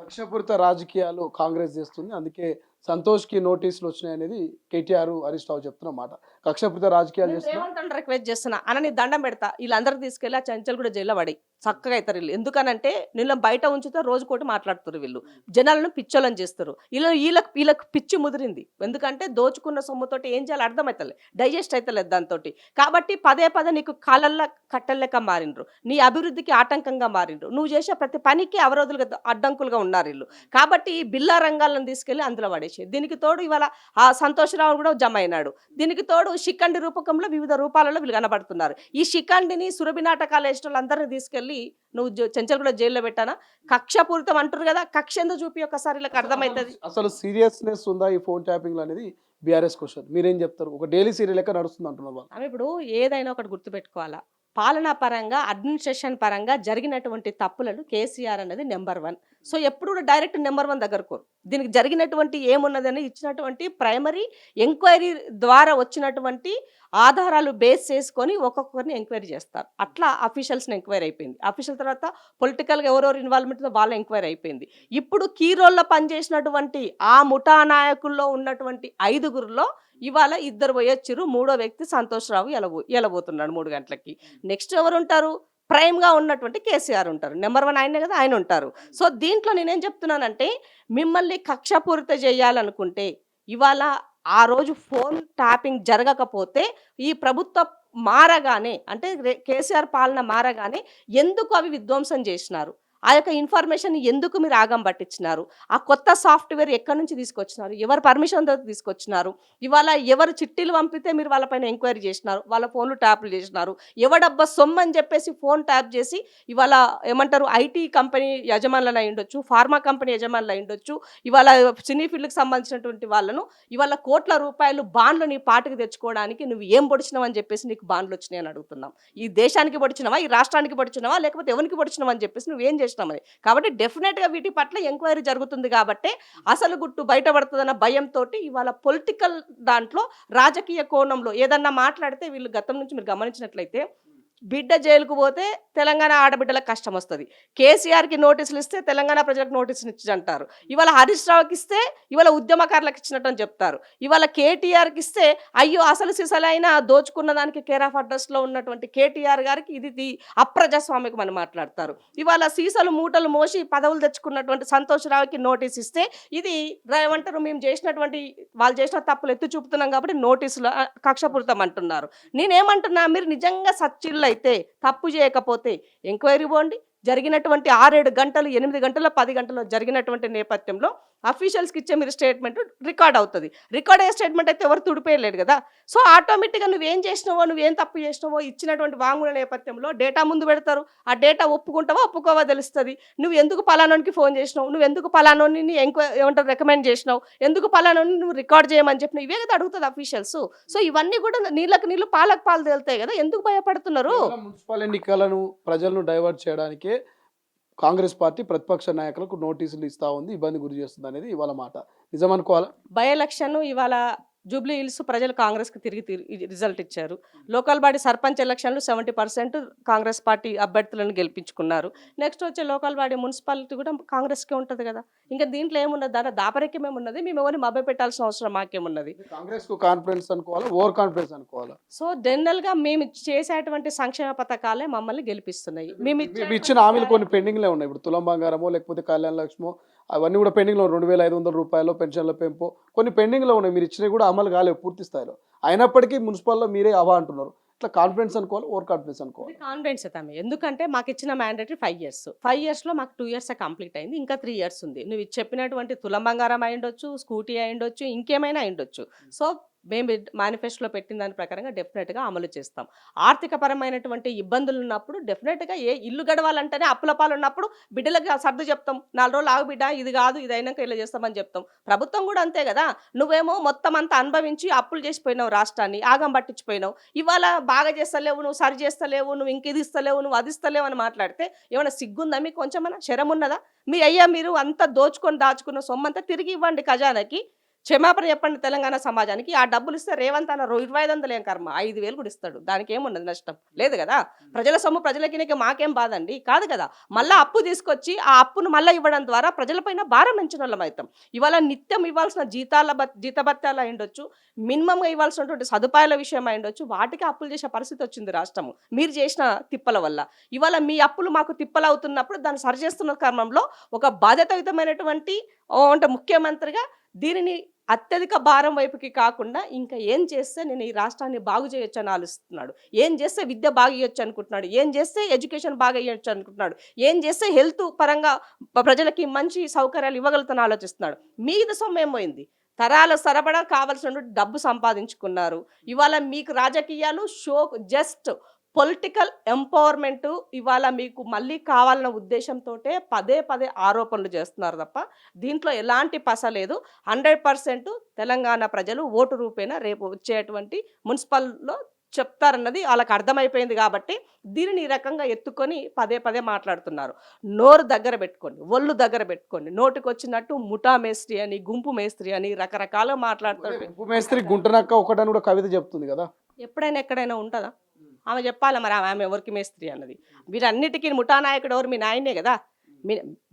కక్షపూరిత రాజకీయాలు కాంగ్రెస్ చేస్తుంది. అందుకే సంతోష్‌కి నోటీసులు వచ్చినాయనేది కేటీఆర్, హరీష్ రావు చెప్తున్న మాట. కక్షపూరిత రాజకీయాలు నేను చేస్తున్నా. రేవంత్ అన్న రిక్వెస్ట్ చేస్తున్నా. అన్న నీ దండం పెడతా. ఈళ్ళందరిని తీసుకెళ్ళి ఆ చెంచల్గూడ జైల్‌లో పడేయి. చక్కగా అయితారు ఈళ్ళు. ఎందుకనంటే వీళ్ళని బయట ఉంచితే రోజుకోటి మాట్లాడుతుర్రు వీళ్ళు. జనాలను పిచ్చోళ్ళని చేస్తుర్రు. ఈళ్ళకి పిచ్చి ముదిరింది. ఎందుకంటే దోచుకున్న సొమ్ముతోటి ఏం చేయాలో అర్థమైతలే. డైజెస్ట్ అయితలేదు దాంతోటి. కాబట్టి పదే పదే నీకు కాళ్ళల్లో కట్టెల లెక్క మారిండ్రు. నీ అభివృద్ధికి ఆటంకంగా మారిండ్రు. నువ్వు చేసే ప్రతి పనికి అవరోధులుగా అడ్డంకులుగా ఉన్నారు ఈళ్ళు. కాబట్టి ఈ బిల్లా రంగాలను తీసుకెళ్ళి అందులో పడేసేయి. దీనికి తోడు ఇవాళ ఆ సంతోషరావు కూడా జమ అయినాడు. దీనికి తోడు శిఖండి రూపకంలో వివిధ రూపాలలో వీళ్ళు కనబడుతున్నారు. ఈ శిఖండిని సురభి నాటకాలు వేసేటోళ్ళందరినీ తీసుకెళ్ళి నువ్వు చెంచల్గూడ జైల్లో పెట్టానా? కక్షపూరితం అంటారు కదా, కక్ష ఎందుకు చూపి ఒక్కసారి వీళ్ళకి అర్థమవుతుంది. అసలు సీరియస్‌నెస్ ఉందా ఈ ఫోన్ ట్యాపింగ్‌లో అనేది బీఆర్ఎస్ క్వెషన్. మీరేం చెప్తారు? ఒక డైలీ సీరియల్ లెక్క నడుస్తుంది అంటున్నారు వాళ్ళు. ఆమె ఇప్పుడు ఏదైనా ఒకటి గుర్తుపెట్టుకోవాలా. పాలనా పరంగా, అడ్మినిస్ట్రేషన్ పరంగా జరిగినటువంటి తప్పులలో కేసీఆర్ అనేది నెంబర్ 1. సో ఎప్పుడు కూడా డైరెక్ట్ నెంబర్ 1 దగ్గరకు దీనికి జరిగినటువంటి ఏమున్నదని ఇచ్చినటువంటి ప్రైమరీ ఎంక్వైరీ ద్వారా వచ్చినటువంటి ఆధారాలు బేస్ చేసుకొని ఒక్కొక్కరిని ఎంక్వైరీ చేస్తారు. అట్లా అఫీషియల్స్ని ఎంక్వైరీ అయిపోయింది. అఫీషియల్ తర్వాత పొలిటికల్గా ఎవరెవరు ఇన్వాల్వ్మెంట్ వాళ్ళ ఎంక్వైరీ అయిపోయింది. ఇప్పుడు కీ రోల్లో పనిచేసినటువంటి ఆ ముఠా నాయకుల్లో ఉన్నటువంటి 5గురిలో ఇవాళ 2 పోయొచ్చిరు. 3వ వ్యక్తి సంతోష్ రావు ఎలబోతున్నాడు 3 గంటలకి. నెక్స్ట్ ఎవరు ఉంటారు? ప్రైమ్గా ఉన్నటువంటి కేసీఆర్ ఉంటారు. నెంబర్ 1 ఆయనే కదా, ఆయన ఉంటారు. సో దీంట్లో నేనేం చెప్తున్నానంటే, మిమ్మల్ని కక్షపూరిత చేయాలనుకుంటే ఇవాళ ఆ రోజు ఫోన్ ట్యాపింగ్ జరగకపోతే ఈ ప్రభుత్వ మారగానే అంటే కేసీఆర్ పాలన మారగానే ఎందుకు అవి విధ్వంసం చేసినారు? ఆ యొక్క ఇన్ఫర్మేషన్ ఎందుకు మీరు ఆగం పట్టించినారు? ఆ కొత్త సాఫ్ట్వేర్ ఎక్కడి నుంచి తీసుకొచ్చినారు? ఎవరు పర్మిషన్తో తీసుకొచ్చినారు? ఇవాళ ఎవరు చిట్టీలు పంపితే మీరు వాళ్ళపైన ఎంక్వైరీ చేసినారు? వాళ్ళ ఫోన్లు ట్యాప్లు చేసినారు? ఎవడబ్బా సొమ్ము అని చెప్పేసి ఫోన్ ట్యాప్ చేసి ఇవాళ ఏమంటారు ఐటీ కంపెనీ యజమానులను అయి ఉండొచ్చు, ఫార్మా కంపెనీ యజమానులు అయి ఉండొచ్చు, ఇవాళ సినీ ఫీల్డ్కి సంబంధించినటువంటి వాళ్ళను ఇవాళ కోట్ల రూపాయలు బాండ్లు నీ పాటకు తెచ్చుకోవడానికి నువ్వు ఏం పొడిచినావు అని చెప్పేసి నీకు బాండ్లు వచ్చినాయి అని అడుగుతున్నాం. ఈ దేశానికి పొడిచినవా, ఈ రాష్ట్రానికి పొడిచినవా, లేకపోతే ఎవరికి పొడిచినవా అని చెప్పేసి నువ్వేం చేసినావు? కాబట్టి డెఫినెట్గా వీటి పట్ల ఎంక్వైరీ జరుగుతుంది. కాబట్టి అసలు గుట్టు బయటపడుతుందన్న భయంతో ఇవాళ పొలిటికల్ దాంట్లో రాజకీయ కోణంలో ఏదన్నా మాట్లాడితే వీళ్ళు గతం నుంచి మీరు గమనించినట్లయితే బిడ్డ జైలుకు పోతే తెలంగాణ ఆడబిడ్డలకు కష్టం వస్తుంది. కేసీఆర్కి నోటీసులు ఇస్తే తెలంగాణ ప్రజలకు నోటీసులు ఇచ్చి అంటారు. ఇవాళ హరీష్ రావుకి ఇస్తే ఇవాళ ఉద్యమకారులకు ఇచ్చినట్టు అని చెప్తారు. ఇవాళ కేటీఆర్కి ఇస్తే అయ్యో అసలు సిసలైన దోచుకున్న దానికి కేర్ ఆఫ్ అడ్రస్లో ఉన్నటువంటి కేటీఆర్ గారికి ఇది అప్రజాస్వామికం అని మాట్లాడతారు. ఇవాళ సీసాలు మూటలు మోసి పదవులు తెచ్చుకున్నటువంటి సంతోష్ రావుకి నోటీస్ ఇస్తే ఇది ఏమంటారు, మేము చేసినటువంటి వాళ్ళు చేసిన తప్పులు ఎత్తి చూపుతున్నాం కాబట్టి నోటీసులు కక్షపూరితం అంటున్నారు. నేనేమంటున్నా, మీరు నిజంగా సచ్చిళ్ళు అయితే తప్పు చేయకపోతే ఎంక్వైరీ పోండి. జరిగినటువంటి 6-7 గంటలు 8 గంటలు 10 గంటలు జరిగినటువంటి నేపథ్యంలో అఫీషియల్స్కి ఇచ్చే మీరు స్టేట్మెంట్ రికార్డ్ అవుతుంది. రికార్డ్ అయ్యే స్టేట్మెంట్ అయితే ఎవరు తుడిపేయలేడు కదా. సో ఆటోమేటిక్గా నువ్వేం చేసినావో, నువ్వేం తప్పు చేసినావో ఇచ్చినటువంటి వాంగ్మూల నేపథ్యంలో డేటా ముందు పెడతారు. ఆ డేటా ఒప్పుకుంటావో ఒప్పుకోవో తెలుస్తుంది. నువ్వు ఎందుకు పలానోనికి ఫోన్ చేసినావు, నువ్వు ఎందుకు పలానోని ఏమంటారు రికమెండ్ చేసినావు, ఎందుకు పలానోని నువ్వు రికార్డ్ చేయమని చెప్పినావు, ఇవే కదా అడుగుతుంది అఫీషియల్స్. సో ఇవన్నీ కూడా నీళ్ళకి నీళ్ళు పాలకు పాలు తేలుతాయి కదా, ఎందుకు భయపడుతున్నారు? మున్సిపల్ ఎన్నికలను ప్రజలను డైవర్ట్ చేయడానికే కాంగ్రెస్ పార్టీ ప్రతిపక్ష నాయకులకు నోటీసులు ఇస్తా ఉంది, ఇబ్బంది గురి చేస్తుంది అనేది ఇవాళ మాట. నిజమనుకోవాలా? బై ఎలక్షన్ ఇవాళ జూబ్లీ హిల్స్ ప్రజలు కాంగ్రెస్కి తిరిగి రిజల్ట్ ఇచ్చారు. లోకల్ బాడీ సర్పంచ్ ఎలక్షన్లు 70% కాంగ్రెస్ పార్టీ అభ్యర్థులను గెలిపించుకున్నారు. నెక్స్ట్ వచ్చే లోకల్ బాడీ మున్సిపాలిటీ కూడా కాంగ్రెస్కే ఉంటుంది కదా. ఇంకా దీంట్లో ఏమున్నది, దాంట్లో దాపరికం ఏమున్నది, మేము ఎవరిని మభ్య పెట్టాల్సిన అవసరం మాకేమున్నది? కాంగ్రెస్ కు కాన్ఫిడెన్స్ అనుకోవాలా, ఓవర్ కాన్ఫిడెన్స్ అనుకోవాలా? సో జనరల్గా మేము చేసేటువంటి సంక్షేమ పథకాలే మమ్మల్ని గెలిపిస్తున్నాయి. మేము ఇచ్చిన హామీలు కొన్ని పెండింగ్లే ఉన్నాయి. ఇప్పుడు తులం బంగారమో లేకపోతే కళ్యాణ లక్ష్మో అవన్నీ కూడా పెండింగ్లో 2,500 రూపాయలు పెన్షన్ల పెంపు కొన్ని పెండింగ్లో ఉన్నాయి. మీరు ఇచ్చినవి కూడా అమలు కాలేవు పూర్తి స్థాయిలో. అయినప్పటికీ మున్సిపల్లో మీరే అవా అంటున్నారు. ఇట్లా కాన్ఫిడెన్స్ అనుకోవాలి, ఓవర్ కాన్ఫిడెన్స్ అనుకోవాలి? కాన్ఫిడెన్స్ తమ్మి. ఎందుకంటే మాకు ఇచ్చిన మ్యాండేటరీ 5 years. 5 yearsలో మాకు 2 years కంప్లీట్ అయింది. ఇంకా 3 years ఉంది. నువ్వు చెప్పినటువంటి తులం బంగారం అయిండొచ్చు, స్కూటీ అయిండొచ్చు, ఇంకేమైనా అయిండొచ్చు. సో మేము మేనిఫెస్టోలో పెట్టిన దాని ప్రకారంగా డెఫినెట్గా అమలు చేస్తాం. ఆర్థికపరమైనటువంటి ఇబ్బందులు ఉన్నప్పుడు డెఫినెట్గా ఇల్లు గడవాలంటేనే అప్పుల పాలు ఉన్నప్పుడు బిడ్డలకు సర్దు చెప్తాం. 4 రోజులు ఆగు బిడ్డ, ఇది కాదు ఇది అయినాక ఇలా చేస్తామని చెప్తాం. ప్రభుత్వం కూడా అంతే కదా. నువ్వేమో మొత్తం అంతా అనుభవించి అప్పులు చేసిపోయినావు, రాష్ట్రాన్ని ఆగం పట్టించిపోయినావు. ఇవాళ బాగా చేస్తలేవు, నువ్వు సరి చేస్తలేవు, నువ్వు ఇంకేది ఇస్తలేవు, నువ్వు అది ఇస్తలేవు అని మాట్లాడితే ఏమైనా సిగ్గుందా మీకు? కొంచెమన్నా శరం ఉన్నదా? మీరు అంతా దాచుకున్న సొమ్మంతా తిరిగి ఇవ్వండి ఖజానాకి. క్షమాపణ చెప్పండి తెలంగాణ సమాజానికి. ఆ డబ్బులు ఇస్తే రేవంత్ అన్న 2500 ఏం కర్మ, 5000 కూడా ఇస్తాడు. దానికి ఏమున్నది నష్టం లేదు కదా. ప్రజల సొమ్ము ప్రజలకి మాకేం బాధండి కాదు కదా. మళ్ళీ అప్పు తీసుకొచ్చి ఆ అప్పును మళ్ళీ ఇవ్వడం ద్వారా ప్రజలపైన భారం పెంచిన వాళ్ళం అవుతాం. ఇవాళ నిత్యం ఇవ్వాల్సిన జీతభత్యాలు అయి ఉండొచ్చు, మినిమంగా ఇవ్వాల్సినటువంటి సదుపాయాల విషయం అయి ఉండొచ్చు, వాటికి అప్పులు చేసే పరిస్థితి వచ్చింది రాష్ట్రము మీరు చేసిన తిప్పల వల్ల. ఇవాళ మీ అప్పులు మాకు తిప్పలు అవుతున్నప్పుడు దాన్ని సరిచేస్తున్న క్రమంలో ఒక బాధ్యతాయుతమైనటువంటి అంటే ముఖ్యమంత్రిగా దీనిని అత్యధిక భారం వైపుకి కాకుండా ఇంకా ఏం చేస్తే నేను ఈ రాష్ట్రాన్ని బాగు చేయొచ్చు అని ఆలోచిస్తున్నాడు. ఏం చేస్తే విద్య బాగా ఇవ్వచ్చు అనుకుంటున్నాడు, ఏం చేస్తే ఎడ్యుకేషన్ బాగా ఇవ్వచ్చు అనుకుంటున్నాడు, ఏం చేస్తే హెల్త్ పరంగా ప్రజలకి మంచి సౌకర్యాలు ఇవ్వగలుగుతాను ఆలోచిస్తున్నాడు. మీద సొమ్మేం పోయింది, తరాల సరబడా కావాల్సినటువంటి డబ్బు సంపాదించుకున్నారు. ఇవాళ మీకు రాజకీయాలు షో జస్ట్ పొలిటికల్ ఎంపవర్మెంట్ ఇవాళ మీకు మళ్ళీ కావాలన్న ఉద్దేశంతో పదే పదే ఆరోపణలు చేస్తున్నారు తప్ప దీంట్లో ఎలాంటి పస లేదు. 100% తెలంగాణ ప్రజలు ఓటు రూపేణా రేపు వచ్చేటువంటి మున్సిపల్లో చెప్తారన్నది వాళ్ళకి అర్థమైపోయింది. కాబట్టి దీనిని ఈ రకంగా ఎత్తుకొని పదే పదే మాట్లాడుతున్నారు. నోరు దగ్గర పెట్టుకోండి, ఒళ్ళు దగ్గర పెట్టుకోండి. నోటికి వచ్చినట్టు ముఠా మేస్త్రి అని, గుంపు మేస్త్రి అని రకరకాలుగా మాట్లాడుతారు. గుంపు మేస్త్రి గుంటనక్క ఒకటని కూడా కవిత చెప్తుంది కదా. ఎప్పుడైనా ఎక్కడైనా ఉంటుందా? ఆమె చెప్పాలి మరి ఆమె ఎవరికి మేస్త్రి అన్నది. వీరన్నిటికీ ముఠానాయకుడు ఎవరు? మీ నాయనే కదా,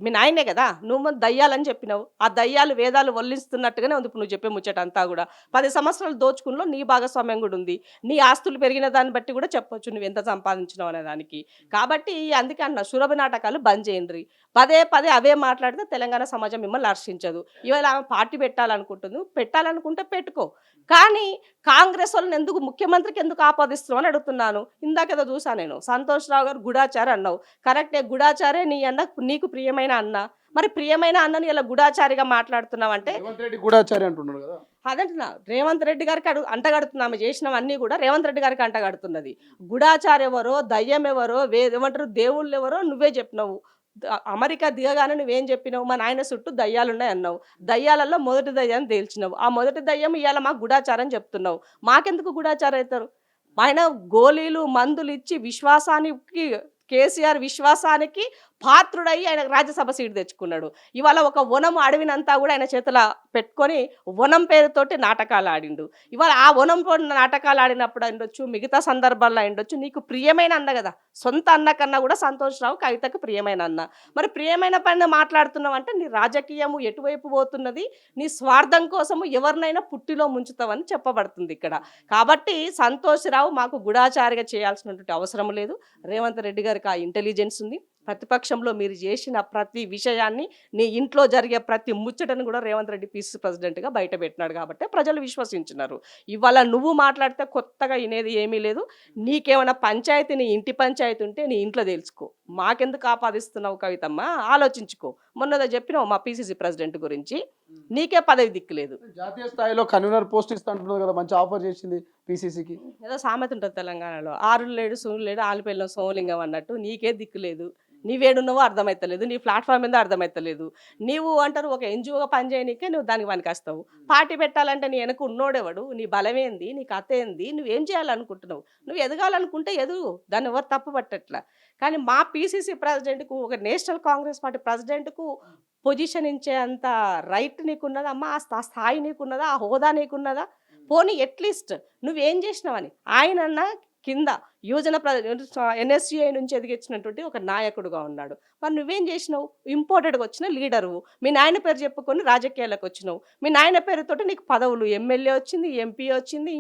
మీ నాయనే కదా. నువ్వు దయ్యాలని చెప్పినావు, ఆ దయ్యాలు వేదాలు వల్లిస్తున్నట్టుగానే ఉంది ఇప్పుడు నువ్వు చెప్పే ముచ్చట అంతా కూడా. 10 సంవత్సరాలు దోచుకుల్లో నీ భాగస్వామ్యం కూడా ఉంది. నీ ఆస్తులు పెరిగిన దాన్ని బట్టి కూడా చెప్పొచ్చు నువ్వు ఎంత సంపాదించినావు అనే దానికి. కాబట్టి అందుకే అన్న సురభి నాటకాలు బంద్ చేయండి. పదే పదే అవే మాట్లాడితే తెలంగాణ సమాజం మిమ్మల్ని హర్షించదు. ఇవాళ ఆమె పార్టీ పెట్టాలనుకుంటుంది, పెట్టాలనుకుంటే పెట్టుకో. కానీ కాంగ్రెస్ వాళ్ళని ఎందుకు ముఖ్యమంత్రికి ఎందుకు ఆపాదిస్తున్నావు అని అడుగుతున్నాను. ఇందాకేదో చూసా నేను, సంతోష్ రావు గారు గూఢాచారి అన్నావు. కరెక్టే, గూఢాచారే నీ అన్న, నీకు ప్రియమైన అన్న. మరి ప్రియమైన అన్నని ఇలా గూఢాచారిగా మాట్లాడుతున్నావు అంటే రేవంత్ రెడ్డి గూఢాచారి అంటున్నారు కదా. అదంటున్నా, రేవంత్ రెడ్డి గారికి అంటగడుతున్నాము. చేసినవన్నీ కూడా రేవంత్ రెడ్డి గారికి అంటగడుతున్నది. గూఢాచారి ఎవరో, దయ్యం ఎవరో, ఏమంటారు దేవుళ్ళు ఎవరో నువ్వే చెప్పినావు. అమెరికా దిగగానే నువ్వేం చెప్పినావు? మా నాయన చుట్టూ దయ్యాలున్నాయి అన్నావు. దయ్యాలలో మొదటి దయ్యాన్ని తేల్చినావు. ఆ మొదటి దయ్యం ఇవాళ మాకు గూఢాచారం చెప్తున్నావు. మాకెందుకు గూఢాచారం అవుతారు? ఆయన గోళీలు మందులు ఇచ్చి విశ్వాసానికి, కేసీఆర్ విశ్వాసానికి పాత్రుడై ఆయన రాజ్యసభ సీటు తెచ్చుకున్నాడు. ఇవాళ ఒక వనం అడవినంతా కూడా ఆయన చేతుల పెట్టుకొని వనం పేరుతోటి నాటకాలు ఆడిండు. ఇవాళ ఆ వనం నాటకాలు ఆడినప్పుడు ఉండొచ్చు, మిగతా సందర్భాల్లో ఉండొచ్చు, నీకు ప్రియమైన అన్న కదా, సొంత అన్న కన్నా కూడా సంతోష్ రావు కవితకు ప్రియమైన అన్న. మరి ప్రియమైన పైన మాట్లాడుతున్నావు అంటే నీ రాజకీయము ఎటువైపు పోతున్నది, నీ స్వార్థం కోసము ఎవరినైనా పుట్టిలో ముంచుతావని చెప్పబడుతుంది ఇక్కడ. కాబట్టి సంతోష్ రావు మాకు గూఢాచారిగా చేయాల్సినటువంటి అవసరం లేదు. రేవంత్ రెడ్డి గారికి ఆ ఇంటెలిజెన్స్ ఉంది. ప్రతిపక్షంలో మీరు చేసిన ప్రతి విషయాన్ని, నీ ఇంట్లో జరిగే ప్రతి ముచ్చటను కూడా రేవంత్ రెడ్డి పిసిసి ప్రెసిడెంట్గా బయట పెట్టినాడు కాబట్టి ప్రజలు విశ్వసించినారు. ఇవాళ నువ్వు మాట్లాడితే కొత్తగా వినేది ఏమీ లేదు. నీకేమైనా పంచాయతీ, నీ ఇంటి పంచాయతీ ఉంటే నీ ఇంట్లో తెలుసుకో. మాకెందుకు ఆపాదిస్తున్నావు కవితమ్మ? ఆలోచించుకో. మొన్నదో చెప్పినావు మా పిసిసి ప్రెసిడెంట్ గురించి, నీకే పదవి దిక్కులేదు. జాతీయ స్థాయిలో కన్వీనర్ పోస్ట్ ఇస్తా అంటున్నారు కదా, మంచి ఆఫర్ చేసింది పిసిసికి. ఏదో సామెత ఉంటుంది తెలంగాణలో, ఆరులు లేడు సూర్యుడు లేడు ఆలిపల్లం సోమలింగం అన్నట్టు. నీకే దిక్కులేదు, నీవేడున్నావో అర్థమవుతలేదు, నీ ప్లాట్ఫామ్ మీద అర్థమవుతలేదు. నీవు అంటారు ఒక ఎన్జిఓగా పనిచేయనికే నువ్వు దానికి పనికొస్తావు. పార్టీ పెట్టాలంటే నీ వెనక ఉన్నోడెవడు, నీ బలమేంది, నీ కథ ఏంది, నువ్వేం చేయాలనుకుంటున్నావు? నువ్వు ఎదగాలనుకుంటే ఎదుగు, దాన్ని ఎవరు తప్పు పట్టట్లా. కానీ మా పిసిసి ప్రెసిడెంట్కు, ఒక నేషనల్ కాంగ్రెస్ పార్టీ ప్రెసిడెంట్కు పొజిషన్ ఇచ్చే అంత రైట్ నీకున్నదా అమ్మా? ఆ స్థాయి నీకున్నదా? ఆ హోదా నీకున్నదా? పోనీ అట్లీస్ట్ నువ్వేం చేసినావని. ఆయన కింద యువజన ఎన్ఎస్యుఐ నుంచి ఎదిగించినటువంటి ఒక నాయకుడుగా ఉన్నాడు. మరి నువ్వేం చేసినావు? ఇంపోర్టెడ్గా వచ్చిన లీడరు, మీ నాయన పేరు చెప్పుకొని రాజకీయాలకు వచ్చినావు. మీ నాయన పేరుతోటి నీకు పదవులు, ఎమ్మెల్యే వచ్చింది, ఎంపీ వచ్చింది,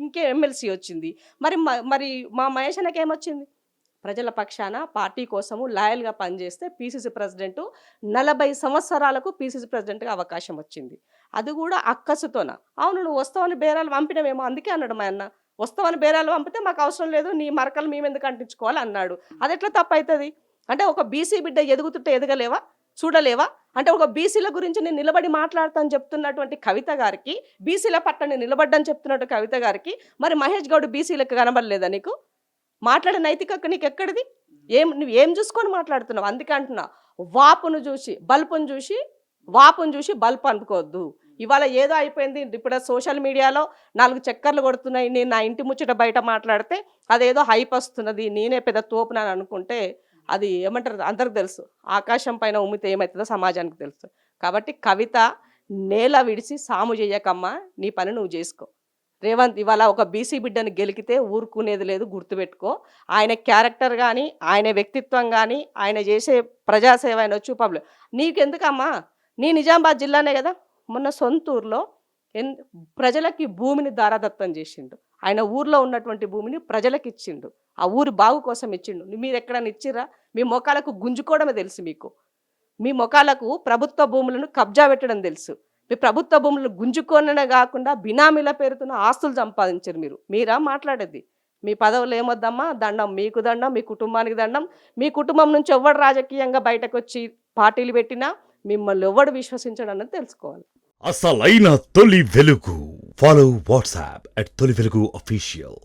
ఇంకే ఎమ్మెల్సీ వచ్చింది. మరి మా మహేష్ అన్నకి ఏమొచ్చింది? ప్రజల పక్షాన పార్టీ కోసము లాయల్గా పనిచేస్తే పిసిసి ప్రెసిడెంట్ 40 సంవత్సరాలకు పిసిసి ప్రెసిడెంట్గా అవకాశం వచ్చింది. అది కూడా అక్కసుతోన. అవును, నువ్వు వస్తావని బేరాలు పంపినవేమో, అందుకే అన్నాడు మా అన్న. వస్తావని బేరాలు పంపితే మాకు అవసరం లేదు, నీ మరకలు మేము ఎందుకు అంటించుకోవాలి అన్నాడు. అది ఎట్లా తప్పవుతుంది? అంటే ఒక బీసీ బిడ్డ ఎదుగుతుంటే ఎదగలేవా, చూడలేవా? అంటే ఒక బీసీల గురించి నేను నిలబడి మాట్లాడతాను చెప్తున్నటువంటి కవిత గారికి, బీసీల పట్ల నేను నిలబడ్డాను చెప్తున్నట్టు కవిత గారికి, మరి మహేష్ గౌడ్ బీసీలకు కనబడలేదా నీకు? మాట్లాడే నైతిక నీకు ఎక్కడిది? నువ్వు ఏం చూసుకొని మాట్లాడుతున్నావు? అందుకే అంటున్నా, వాపును చూసి వాపును చూసి బల్పు అనుకోవద్దు. ఇవాళ ఏదో అయిపోయింది, ఇప్పుడు సోషల్ మీడియాలో 4 చక్కర్లు కొడుతున్నాయి, నేను నా ఇంటి ముచ్చట బయట మాట్లాడితే అదేదో హైప్ వస్తున్నది, నేనే పెద్ద తోపునని అనుకుంటే అది ఏమంటారు అందరికి తెలుసు. ఆకాశం పైన ఉమ్మితే ఏమవుతుందో సమాజానికి తెలుసు. కాబట్టి కవిత నేల విడిచి సాము చెయ్యకమ్మా, నీ పని నువ్వు చేసుకో. రేవంత్ ఇవాళ ఒక బీసీ బిడ్డను గెలికితే ఊరుకునేది లేదు, గుర్తుపెట్టుకో. ఆయన క్యారెక్టర్ కానీ, ఆయన వ్యక్తిత్వం కానీ, ఆయన చేసే ప్రజాసేవ ఆయన చూపబులు. నీకెందుకమ్మా, నీ నిజామాబాద్ జిల్లానే కదా, మొన్న సొంతూరులో ప్రజలకి భూమిని దారాదత్తం చేసిండు. ఆయన ఊర్లో ఉన్నటువంటి భూమిని ప్రజలకు ఇచ్చిండు, ఆ ఊరి బాగు కోసం ఇచ్చిండు. మీరు ఎక్కడన్నా ఇచ్చిర్రా? మీ మొఖాలకు గుంజుకోవడమే తెలుసు మీకు. మీ మొఖాలకు ప్రభుత్వ భూములను కబ్జా పెట్టడం తెలుసు. మీ ప్రభుత్వ భూములను గుంజుకోననే కాకుండా బినామీల పేరుతో ఆస్తులు సంపాదించారు మీరు. మీరా మాట్లాడేది? మీ పదవులు ఏమొద్దమ్మా, దండం మీకు, దండం మీ కుటుంబానికి, దండం. మీ కుటుంబం నుంచి ఎవడు రాజకీయంగా బయటకు వచ్చి పార్టీలు పెట్టినా మిమ్మల్ని ఎవడు విశ్వసించడం అన్నది తెలుసుకోవాలి. అసలైన తొలి వెలుగు. ఫాలో వాట్సాప్ @తొలి వెలుగు official.